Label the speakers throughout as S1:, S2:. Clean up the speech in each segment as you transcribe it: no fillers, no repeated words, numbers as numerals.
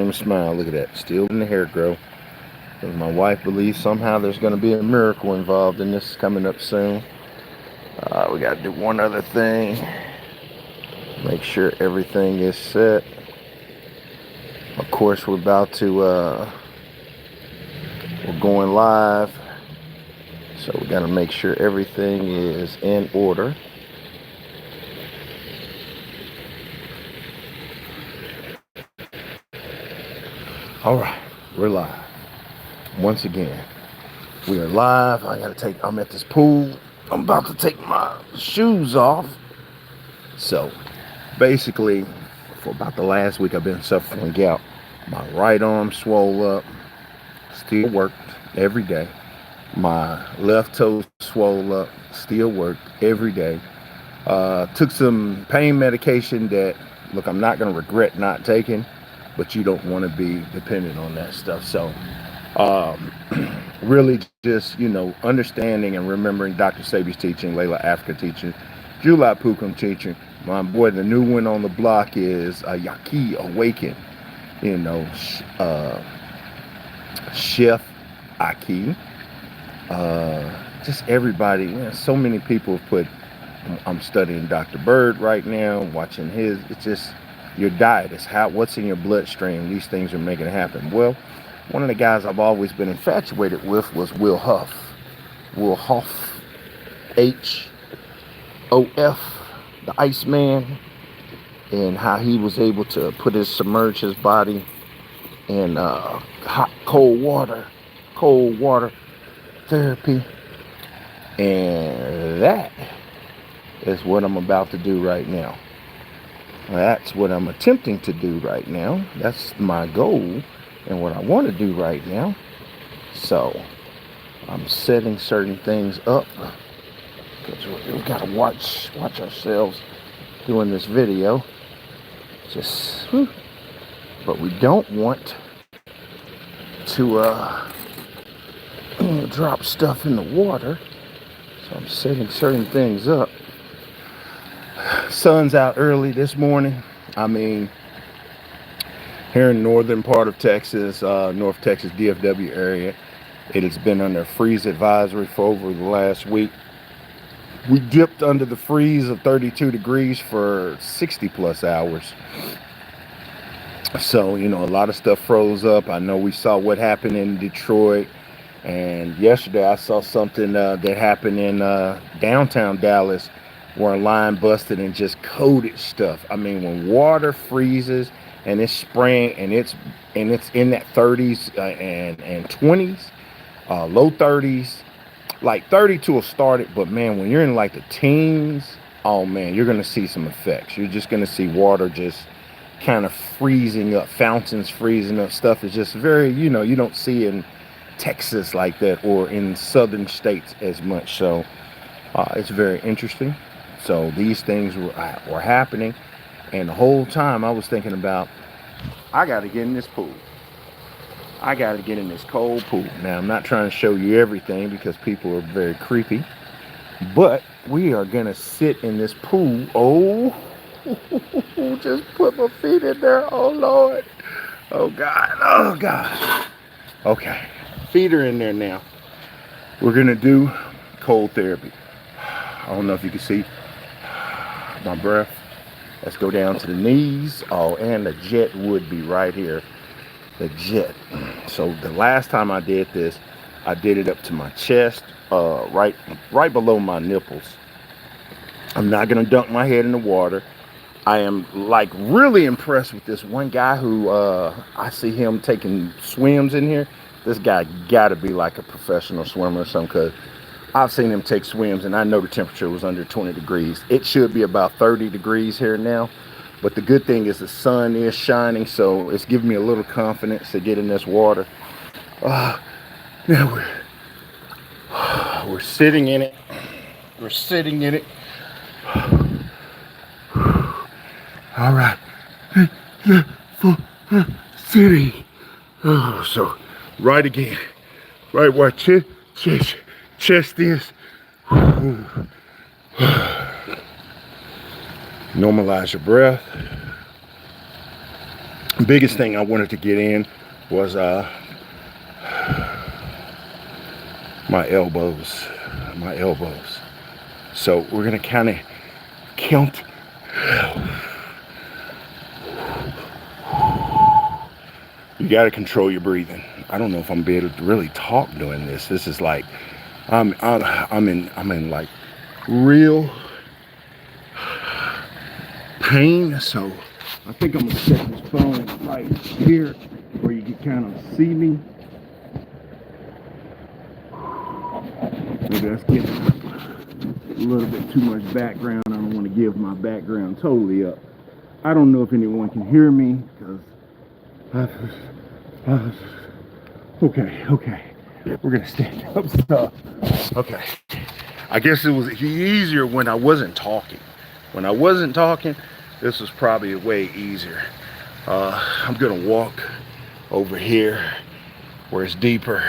S1: same smile. Look at that. Still in the hair grow. Because my wife believes somehow there's going to be a miracle involved in this coming up soon. We got to do one other thing. Make sure everything is set. Of course, we're about to, we're going live. So we got to make sure everything is in order. All right, we're live. Once again, we are live. I'm at this pool. I'm about to take my shoes off. So basically, for about the last week, I've been suffering from gout. My right arm swole up, still worked every day. My left toe swole up, still worked every day. Took some pain medication that, look, I'm not going to regret not taking, but you don't want to be dependent on that stuff. So really just, understanding and remembering Dr. Sabi's teaching, Layla Africa teaching, July Pukum teaching. My boy, the new one on the block is Yaki Awaken, Chef Aki. Just everybody, so many people have put, I'm studying Dr. Bird right now, watching his, it's just your diet is what's in your bloodstream. These things are making it happen. Well, one of the guys I've always been infatuated with was Will Huff. Will Huff, H-O-F, the Iceman, and how he was able to submerge his body in cold water therapy. And that is what I'm about to do right now. That's what I'm attempting to do right now. That's my goal and what I want to do right now. So I'm setting certain things up because we gotta watch ourselves doing this video. But we don't want to drop stuff in the water. So I'm setting certain things up. Sun's out early this morning. I mean, here in northern part of Texas, North Texas DFW area, it has been under freeze advisory for over the last week. We dipped under the freeze of 32 degrees for 60 plus hours. So, a lot of stuff froze up. I know we saw what happened in Detroit. And yesterday I saw something that happened in downtown Dallas where a line busted and just coated stuff. I mean, when water freezes and it's spraying and it's in that 30s and 20s, low 30s, like 32 will start it. But man, when you're in like the teens, oh man, you're going to see some effects. You're just going to see water just kind of freezing up, fountains freezing up. Stuff is just very, you don't see in Texas like that or in southern states as much. So it's very interesting. So these things were happening, and the whole time I was thinking about, I got to get in this pool. I got to get in this cold pool. Now, I'm not trying to show you everything because people are very creepy, but we are going to sit in this pool. Oh, just put my feet in there. Oh, Lord. Oh, God. Oh, God. Okay. Feet are in there now. We're going to do cold therapy. I don't know if you can see my breath. Let's go down to the knees. Oh, and the jet would be right here. The jet. So the last time I did this, I did it up to my chest, right below my nipples. I'm not gonna dunk my head in the water. I am like really impressed with this one guy who I see him taking swims in here. This guy gotta be like a professional swimmer or something, because I've seen him take swims and I know the temperature was under 20 degrees. It should be about 30 degrees here now. But the good thing is the sun is shining, so it's giving me a little confidence to get in this water. Now we're sitting in it. We're sitting in it. All right. Sitting. Oh, so right again. Right where chest is. Normalize your breath. Biggest thing I wanted to get in was my elbows. My elbows. So we're gonna kind of count. You got to control your breathing. I don't know if I'm be able to really talk doing this. This is like I'm in like real pain. So I think I'm gonna set this phone right here where you can kind of see me. Maybe that's getting a little bit too much background. I don't want to give my background totally up. I don't know if anyone can hear me because okay. We're gonna stand up. So, okay. I guess it was easier when I wasn't talking. When I wasn't talking, this was probably way easier. I'm gonna walk over here where it's deeper.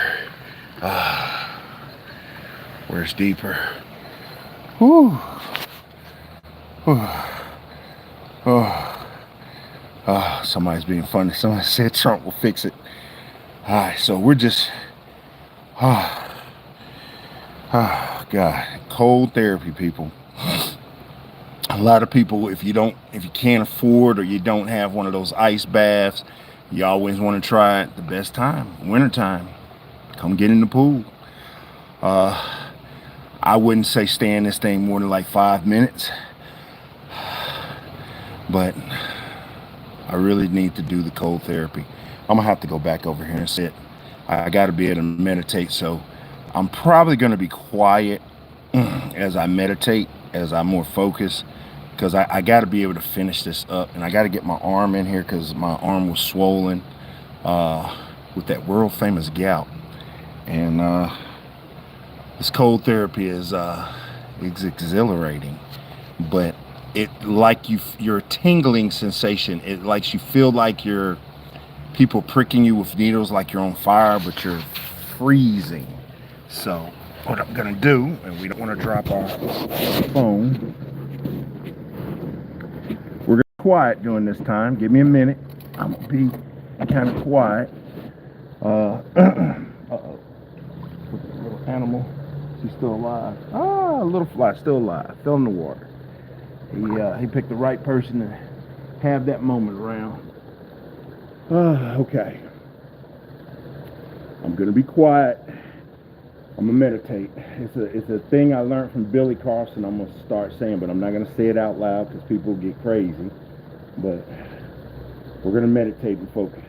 S1: Where it's deeper. Whew. Somebody's being funny. Somebody said Trump will fix it. All right, so we're just, God, cold therapy, people. A lot of people, if you can't afford or you don't have one of those ice baths, you always want to try it the best time, wintertime. Come get in the pool. I wouldn't say stay in this thing more than like 5 minutes, but I really need to do the cold therapy. I'm gonna have to go back over here and sit. I gotta be able to meditate, so I'm probably gonna be quiet as I meditate, as I'm more focused, because I gotta be able to finish this up, and I gotta get my arm in here because my arm was swollen with that world famous gout. And this cold therapy is exhilarating, but it like your tingling sensation. It likes you feel like you're people pricking you with needles, like you're on fire, but you're freezing. So what I'm gonna do, and we don't want to drop our phone. We're gonna be quiet during this time. Give me a minute. I'm gonna be kind of quiet. Uh-oh. Little animal. She's still alive. Ah, little fly, still alive. Fell in the water. He picked the right person to have that moment around. Okay. I'm gonna be quiet. I'm gonna meditate. It's a thing I learned from Billy Carson. I'm gonna start saying, but I'm not gonna say it out loud because people get crazy. But we're gonna meditate and focus.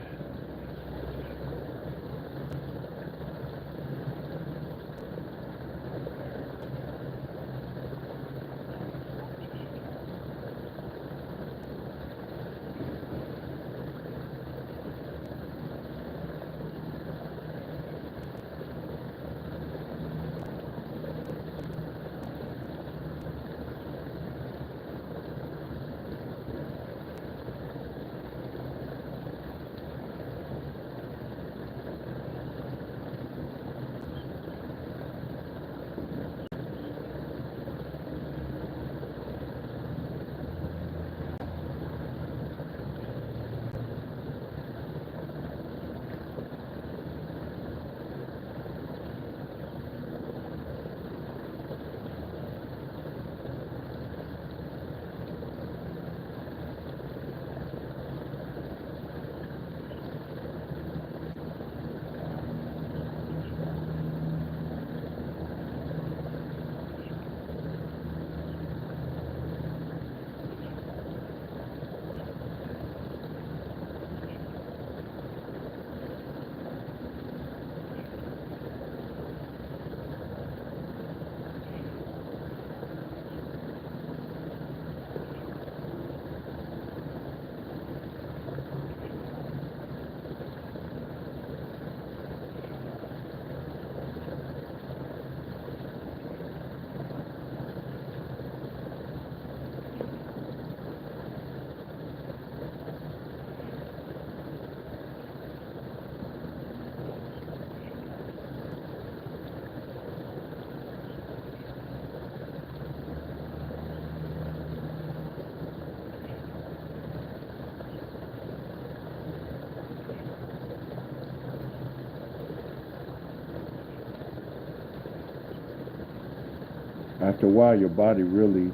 S1: After a while, your body really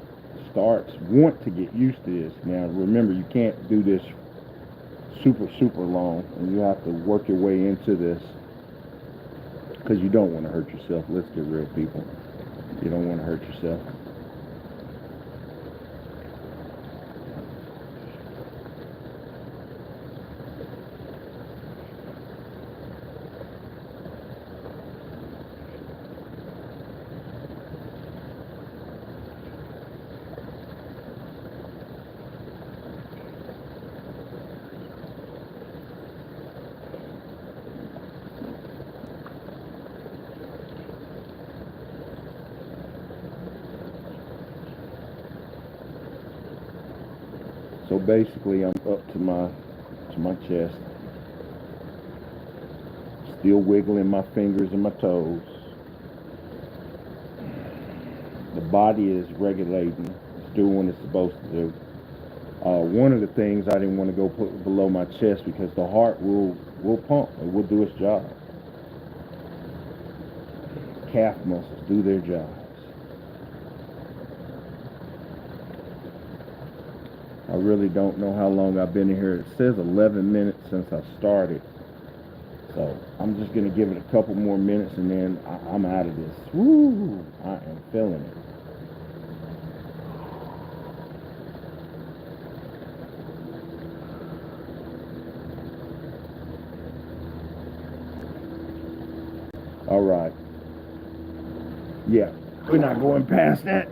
S1: want to get used to this. Now, remember, you can't do this super long, and you have to work your way into this because you don't want to hurt yourself. Let's get real, people. You don't want to hurt yourself. So basically, I'm up to my chest, still wiggling my fingers and my toes. The body is regulating, it's doing what it's supposed to do. One of the things I didn't want to go put below my chest because the heart will pump, it will do its job. Calf muscles do their jobs. I really don't know how long I've been in here. It says 11 minutes since I started. So I'm just going to give it a couple more minutes and then I'm out of this. Woo! I am feeling it. All right. Yeah, we're not going past that.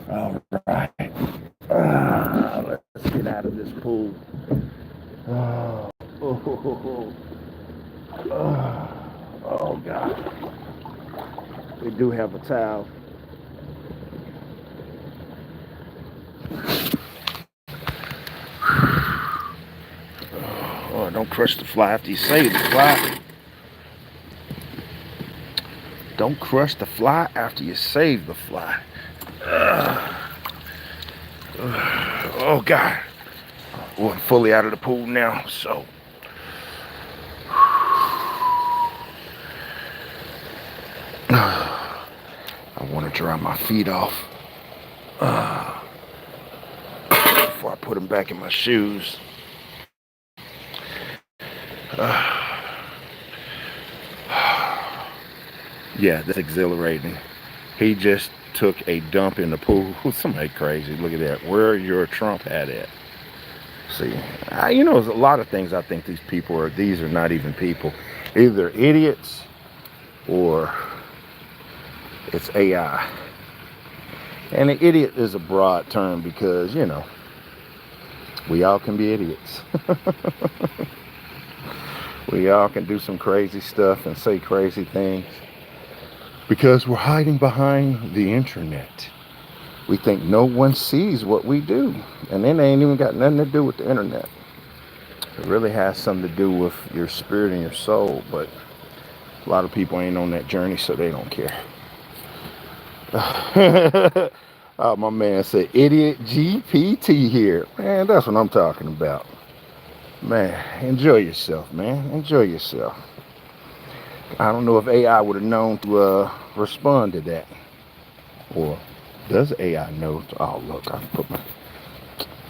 S1: All right. Let's get out of this pool. Oh God. We do have a towel. Oh, don't crush the fly after you save the fly. Don't crush the fly after you save the fly. Oh God. Well, I'm fully out of the pool now, so. I want to dry my feet off before I put them back in my shoes. Yeah, that's exhilarating. He just took a dump in the pool. Somebody crazy. Look at that. Where your Trump hat at? See, you know, there's a lot of things I think these are not even people. Either idiots or it's AI. And an idiot is a broad term because, you know, we all can be idiots. We all can do some crazy stuff and say crazy things because we're hiding behind the internet. We think no one sees what we do, and then they ain't even got nothing to do with the internet. It really has something to do with your spirit and your soul, but a lot of people ain't on that journey, so they don't care. Oh, my man said, idiot GPT here. Man, that's what I'm talking about. Man, enjoy yourself, man. Enjoy yourself. I don't know if AI would have known to respond to that. Or does AI know? Oh, look, I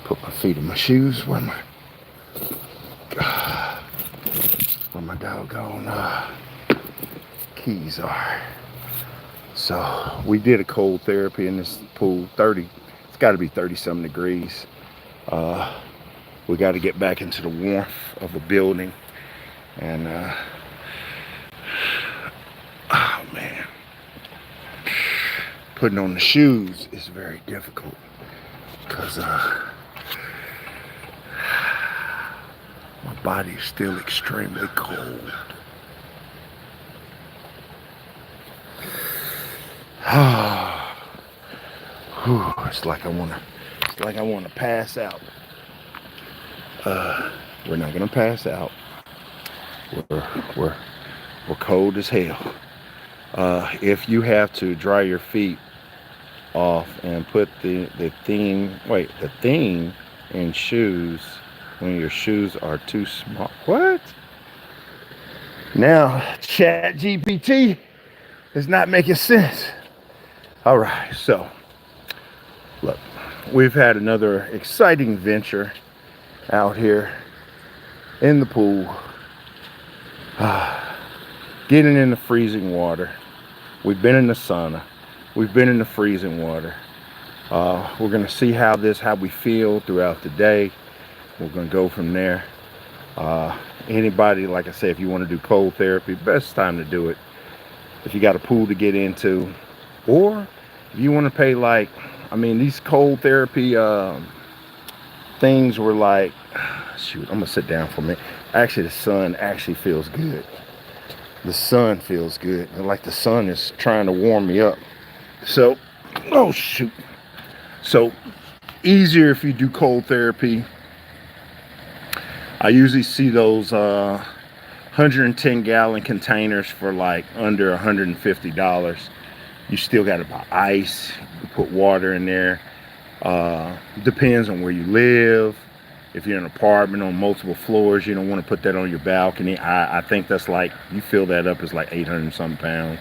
S1: put my feet in my shoes. Where my doggone keys are. So we did a cold therapy in this pool. It's got to be 30-something degrees. We got to get back into the warmth of a building. And, oh man, putting on the shoes is very difficult because my body is still extremely cold. It's like I want to pass out. We're not gonna pass out. We're cold as hell. If you have to dry your feet off and put the thing in shoes when your shoes are too small. What? Now, Chat GPT, It's not making sense. All right, so look, we've had another exciting venture out here in the pool, getting in the freezing water. We've been in the sauna. We've been in the freezing water. We're gonna see how we feel throughout the day. We're gonna go from there. Anybody, like I said, if you want to do cold therapy, best time to do it if you got a pool to get into, or if you want to pay, like, I mean, these cold therapy things were like, shoot, I'm gonna sit down for a minute. Actually, the sun actually feels good. The sun feels good, and like the sun is trying to warm me up. So, oh shoot. So easier if you do cold therapy. I usually see those 110 gallon containers for like under $150. You still got to buy ice, you put water in there. Depends on where you live. If you're in an apartment on multiple floors, you don't want to put that on your balcony. I think that's like, you fill that up, it's like 800 something pounds.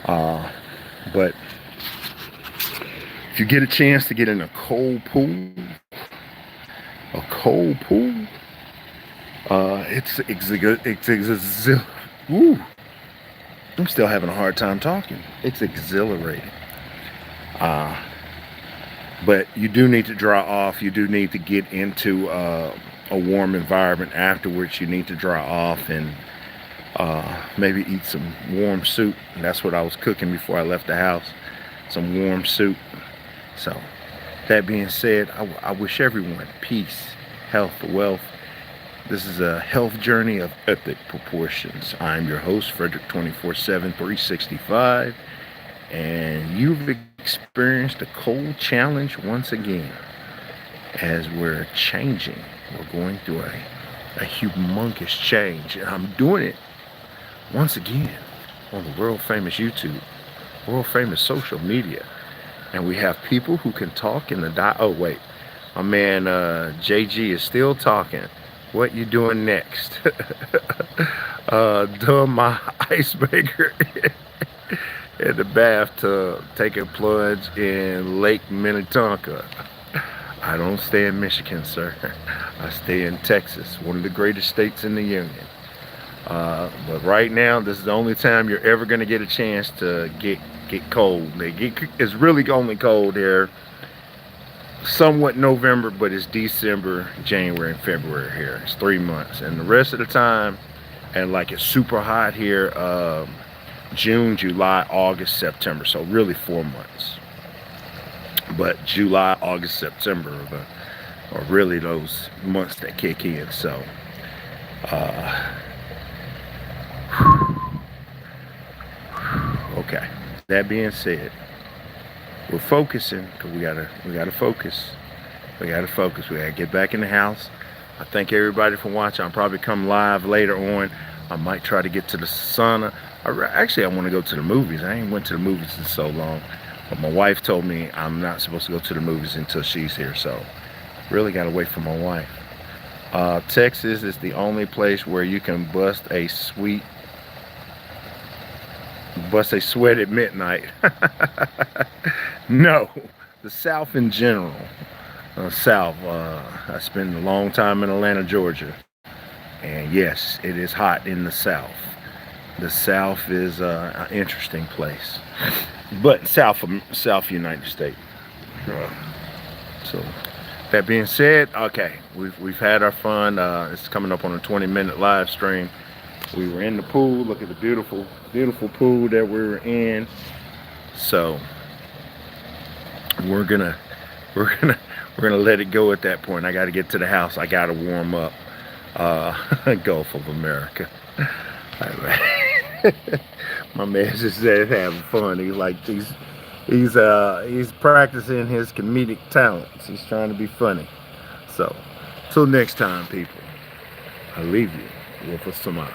S1: But if you get a chance to get in a cold pool, woo, I'm still having a hard time talking. It's exhilarating. But you do need to dry off. You do need to get into a warm environment afterwards. You need to dry off and maybe eat some warm soup. And that's what I was cooking before I left the house. Some warm soup. So that being said, I wish everyone peace, health, wealth. This is a health journey of epic proportions. I'm your host, Frederick, 24/7, 365. And you've experienced a cold challenge once again. As we're changing, we're going through a humongous change. And I'm doing it once again on the world famous YouTube, world famous social media. And we have people who can talk in the oh wait, my man JG is still talking. What you doing next? Doing my ice maker in the bathtub, taking a plunge in Lake Minnetonka. I don't stay in Michigan, sir. I stay in Texas, one of the greatest states in the union. But right now, this is the only time you're ever going to get a chance to get cold. It's really only cold here, somewhat November, but it's December, January, and February here. It's 3 months, and the rest of the time, and like it's super hot here, June, July, August, September. So really 4 months. But July, August, September are really those months that kick in. So okay. That being said, we're focusing because we gotta focus. We gotta get back in the house. I thank everybody for watching. I'll probably come live later on. I might try to get to the sauna. Actually, I want to go to the movies. I ain't went to the movies in so long. But my wife told me I'm not supposed to go to the movies until she's here. So really got to wait for my wife. Texas is the only place where you can bust a sweat at midnight. No, the South in general. South. I spent a long time in Atlanta, Georgia. And yes, it is hot in the South. The South is an interesting place. But South United States. So that being said, okay, we've had our fun. It's coming up on a 20-minute live stream. We were in the pool. Look at the beautiful pool that we were in. So we're gonna let it go at that point. I got to get to the house. I got to warm up. Gulf of America. My man just said having fun. He's like he's practicing his comedic talents. He's trying to be funny. So till next time, people, I leave you with a smile.